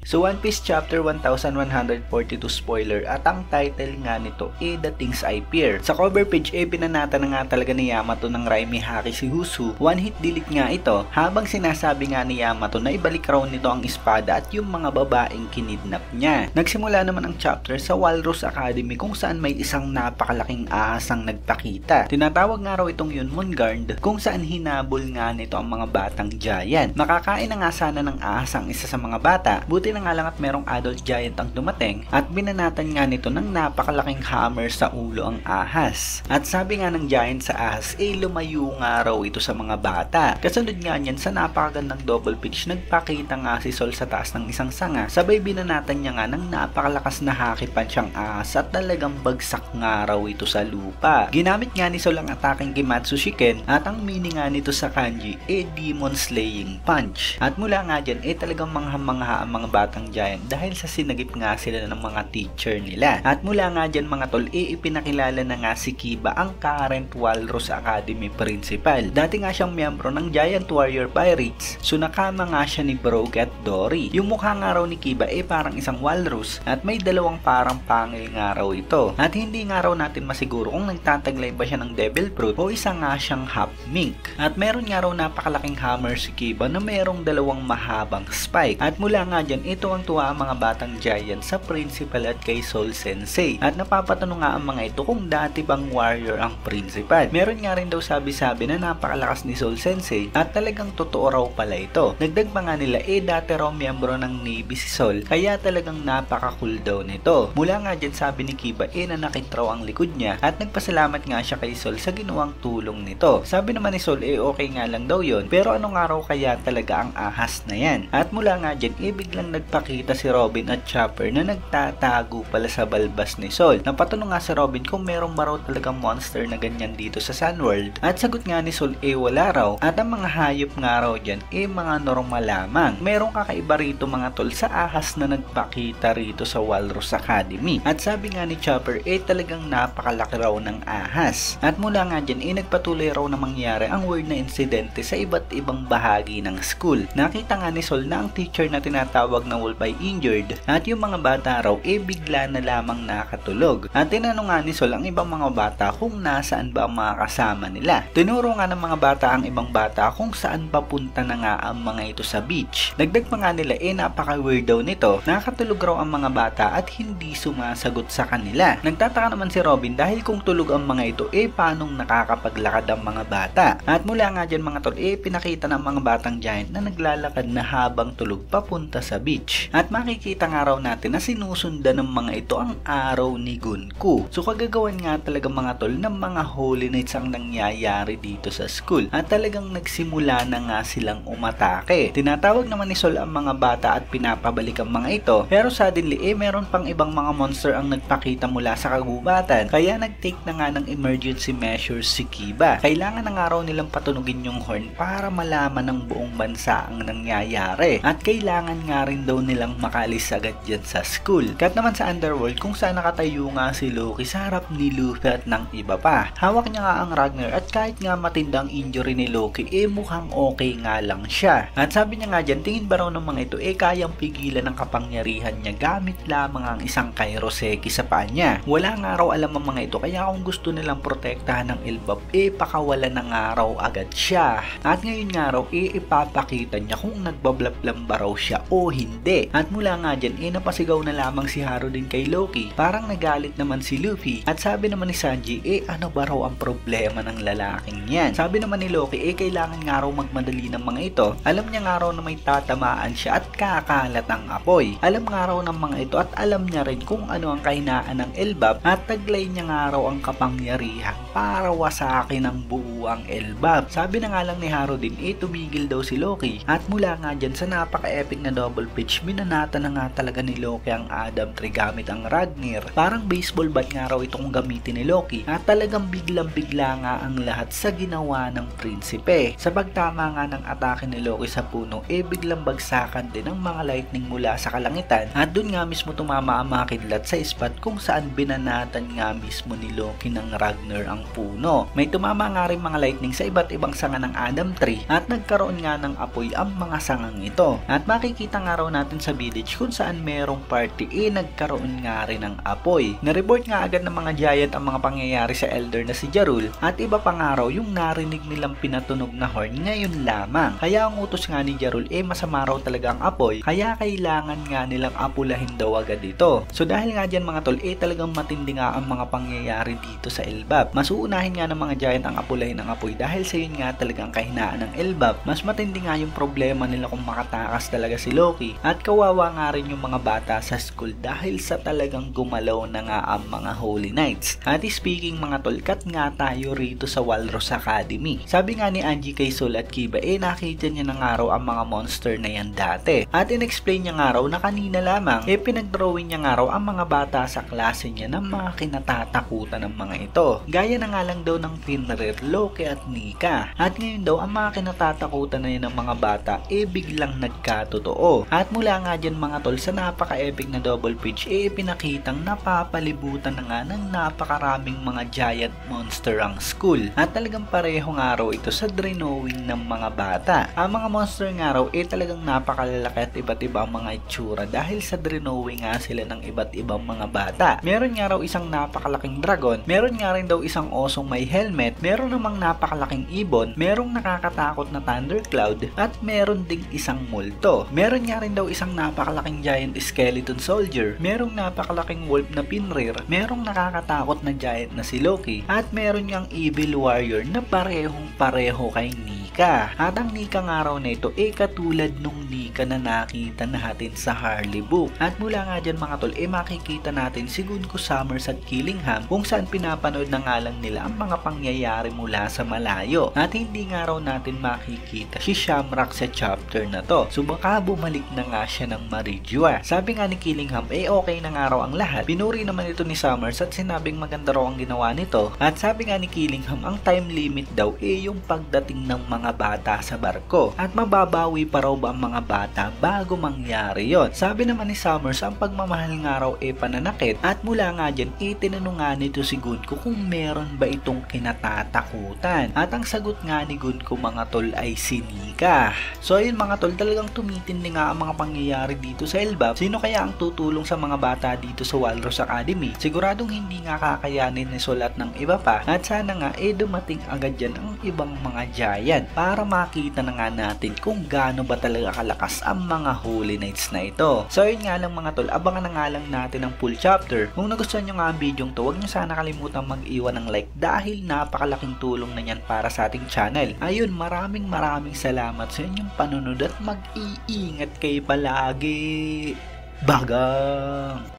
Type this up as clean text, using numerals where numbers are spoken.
So One Piece Chapter 1142 spoiler at ang title nga nito The Things I Fear. Sa cover page pinanata na nga talaga ni Yamato ng Raimi Haki si Husu. One hit delete nga ito habang sinasabi nga ni Yamato na ibalik raw nito ang espada at yung mga babaeng kinidnap niya. Nagsimula naman ang chapter sa Walrus Academy kung saan may isang napakalaking ahas ang nagpakita. Tinatawag nga raw itong Yunmongard kung saan hinabol nga nito ang mga batang giant. Makakain na nga sana ng ahas ang isa sa mga bata. Buti na nga lang at merong adult giant ang dumating at binanatan nga nito ng napakalaking hammer sa ulo ang ahas. At sabi nga ng giant sa ahas lumayo nga raw ito sa mga bata. Kasunod nga niyan sa napakagandang double pitch nagpakita nga si Sol sa taas ng isang sanga. Sabay binanatan niya nga ng napakalakas na haki punch ang ahas at talagang bagsak nga raw ito sa lupa. Ginamit nga ni Sol ang ataking Kimatsu Shiken at ang meaning nga nito sa kanji Demon Slaying Punch. At mula nga dyan talagang mangha-mangha ang mga batang giant dahil sa sinagip nga sila ng mga teacher nila. At mula nga dyan mga tol, ipinakilala na nga si Kiba ang current Walrus Academy principal. Dati nga siyang miyembro ng Giant Warrior Pirates, so nakama nga siya ni Brogue at Dory. Yung mukha nga raw ni Kiba parang isang walrus at may dalawang parang pangil nga raw ito. At hindi nga raw natin masiguro kung nagtataglay ba siya ng devil fruit o isa nga siyang half mink. At meron nga raw napakalaking hammer si Kiba na merong dalawang mahabang spike. At mula nga dyan, ito ang tuwa ang mga batang giant sa principal at kay Sol Sensei. At napapatanong nga ang mga ito kung dati bang warrior ang principal. Meron nga rin daw sabi-sabi na napakalakas ni Sol Sensei at talagang totoo raw pala ito. Nagdag pa nga nila dati raw miyembro ng Navy si Sol kaya talagang napaka-cool daw nito. Mula nga dyan sabi ni Kiba nanakit raw ang likod niya at nagpasalamat nga siya kay Sol sa ginawang tulong nito. Sabi naman ni Sol okay nga lang daw yon pero ano nga raw kaya talaga ang ahas na yan. At mula nga dyan biglang nagpakita si Robin at Chopper na nagtatago pala sa balbas ni Sol. Napatanong nga si Robin kung meron ba raw talagang monster na ganyan dito sa Sunworld. At sagot nga ni Sol wala raw. At ang mga hayop nga raw dyan mga normal lamang. Merong kakaiba rito mga tol sa ahas na nagpakita rito sa Walrus Academy. At sabi nga ni Chopper talagang napakalaki raw ng ahas. At mula nga dyan nagpatuloy raw na mangyari ang weird na insidente sa iba't ibang bahagi ng school. Nakita nga ni Sol na ang teacher na tinatawag na wolf ay injured at yung mga bata raw bigla na lamang nakatulog. At tinanong nga ni Sol ang ibang mga bata kung nasaan ba ang mga kasama nila. Tinuro nga ng mga bata ang ibang bata kung saan papunta na nga ang mga ito sa beach. Dagdag pa nga nila napaka-weird daw nito. Nakatulog raw ang mga bata at hindi sumasagot sa kanila. Nagtataka naman si Robin dahil kung tulog ang mga ito paanong nakakapaglakad ang mga bata. At mula nga dyan mga tol pinakita ng mga batang giant na naglalakad na habang tulog papunta sa beach. At makikita nga raw natin na sinusundan ng mga ito ang araw ni Gunku. So kagagawan nga talaga mga tol ng mga holy nights ang nangyayari dito sa school. At talagang nagsimula na nga silang umatake. Tinatawag naman ni Sol ang mga bata at pinapabalik ang mga ito. Pero suddenly meron pang ibang mga monster ang nagpakita mula sa kagubatan. Kaya nag-take na nga ng emergency measures si Kiba. Kailangan na nga raw nilang patunugin yung horn para malaman ng buong bansa ang nangyayari. At kailangan nga rin daw nilang makalis agad dyan sa school. Kat naman sa Underworld kung saan nakatayo nga si Loki sa harap ni Luffy at ng iba pa. Hawak niya nga ang Ragnar at kahit nga matindang injury ni Loki mukhang okay nga lang siya. At sabi niya nga dyan, tingin ba raw ng mga ito kayang pigilan ng kapangyarihan niya gamit lamang ang isang Kairoseki sa paa niya. Wala nga raw alam ang mga ito kaya kung gusto nilang protektahan ng Elbap pakawalan na nga raw agad siya. At ngayon nga raw ipapakita niya kung nagbablablam ba raw siya o hindi. At mula nga dyan napasigaw na lamang si Haru din kay Loki. Parang nagalit naman si Luffy. At sabi naman ni Sanji ano ba raw ang problema ng lalaking yan? Sabi naman ni Loki kailangan nga raw magmadali ng mga ito. Alam niya nga raw na may tatamaan siya at kakalat ang apoy. Alam nga raw ng mga ito at alam niya rin kung ano ang kahinaan ng Elbap at taglay niya nga raw ang kapangyarihan para wasakin ang buo ang Elbap. Sabi na nga lang ni Haru din tumigil daw si Loki. At mula nga dyan sa napaka-epic na double pitch binanata na nga talaga ni Loki ang Adam Tree gamit ang Ragnar. Parang baseball bat nga raw itong gamitin ni Loki at talagang biglang-bigla nga ang lahat sa ginawa ng prinsipe. Sa pagtama nga ng atake ni Loki sa puno biglang bagsakan din ang mga lightning mula sa kalangitan at dun nga mismo tumama ang mga kidlat sa spot kung saan binanatan nga mismo ni Loki ng Ragnar ang puno. May tumama nga rin mga lightning sa iba't ibang sanga ng Adam Tree at nagkaroon nga ng apoy ang mga sangang ito. At makikita nga raw natin sa village kung saan merong party nagkaroon nga rin ng apoy. Na-report nga agad ng mga giant ang mga pangyayari sa elder na si Jarul at iba pang araw yung narinig nilang pinatunog na horn ngayon lamang. Kaya ang utos nga ni Jarul masama raw talaga ang apoy kaya kailangan nga nilang apulahin daw agad ito. So dahil nga dyan mga tol talagang matindi nga ang mga pangyayari dito sa Elbap. Mas uunahin nga ng mga giant ang apulahin ng apoy dahil sa yun nga talagang kahinaan ng Elbap. Mas matindi nga yung problema nila kung makatakas talaga si Loki at kawawa nga rin yung mga bata sa school dahil sa talagang gumalaw na nga ang mga Holy Knights. At speaking mga tol, cut nga tayo rito sa Walrus Academy. Sabi nga ni Angie kay Sol at Kiba nakita niya ng araw ang mga monster na yan dati. At in-explain niya nga raw na kanina lamang pinag-drawing niya nga raw ang mga bata sa klase niya ng mga kinatatakutan ng mga ito. Gaya na nga lang daw ng Fenrir, Loki at Nika. At ngayon daw ang mga kinatatakutan na yan ng mga bata biglang nagkatotoo. At mula nga dyan mga tol sa napaka-epic na double page pinakitang napapalibutan na nga ng napakaraming mga giant monster ang school. At talagang pareho nga raw ito sa drawing ng mga bata. Ang mga monster nga raw talagang napakalalaki at iba't ibang mga itsura dahil sa drawing nga sila ng iba't ibang mga bata. Meron nga raw isang napakalaking dragon, meron nga rin daw isang osong may helmet, meron namang napakalaking ibon, merong nakakatakot na thundercloud, at meron ding isang multo. Meron nga rin daw isang napakalaking giant skeleton soldier, merong napakalaking wolf na Fenrir, merong nakakatakot na giant na si Loki, at meron ngang evil warrior na parehong pareho kay Nika. At ang Nika nga raw na ito katulad nung Nika na nakita natin sa Harley book. At mula nga dyan mga tol makikita natin si Gunko Summers at Killingham kung saan pinapanood na nga lang nila ang mga pangyayari mula sa malayo. At hindi nga raw natin makikita si Shamrock sa chapter na to. So baka bumalik na nga siya ng Marijua. Sabi nga ni Killingham okay na nga raw ang lahat. Pinuri naman ito ni Summers at sinabing maganda raw ang ginawa nito. At sabi nga ni Killingham ang time limit daw yung pagdating ng mga bata sa barko. At mababawi pa raw ba ang mga bata bago mangyari yon. Sabi naman ni Summers ang pagmamahal nga raw pananakit. At mula nga dyan tinanong nga nito si Gunko kung meron ba itong kinatatakutan. At ang sagot nga ni Gunko mga tol ay si Nika. So ayun mga tol, talagang tumitindi nga ang mga pangyayari dito sa Elbap. Sino kaya ang tutulong sa mga bata dito sa Walrus Academy? Siguradong hindi nga kakayanin ni Sol at ng iba pa. At sana nga dumating agad dyan ang ibang mga giant para makita na nga natin kung gaano ba talaga kalakas ang mga Holy Knights na ito. So ayun nga lang mga tol, abangan na nga lang natin ang full chapter. Kung nagustuhan nyo nga ang video to, huwag nyo sana kalimutan mag-iwan ng like dahil napakalaking tulong na yan para sa ating channel. Ayun, maraming salamat sa inyong panunod at mag-iingat kayo palagi. Bagang!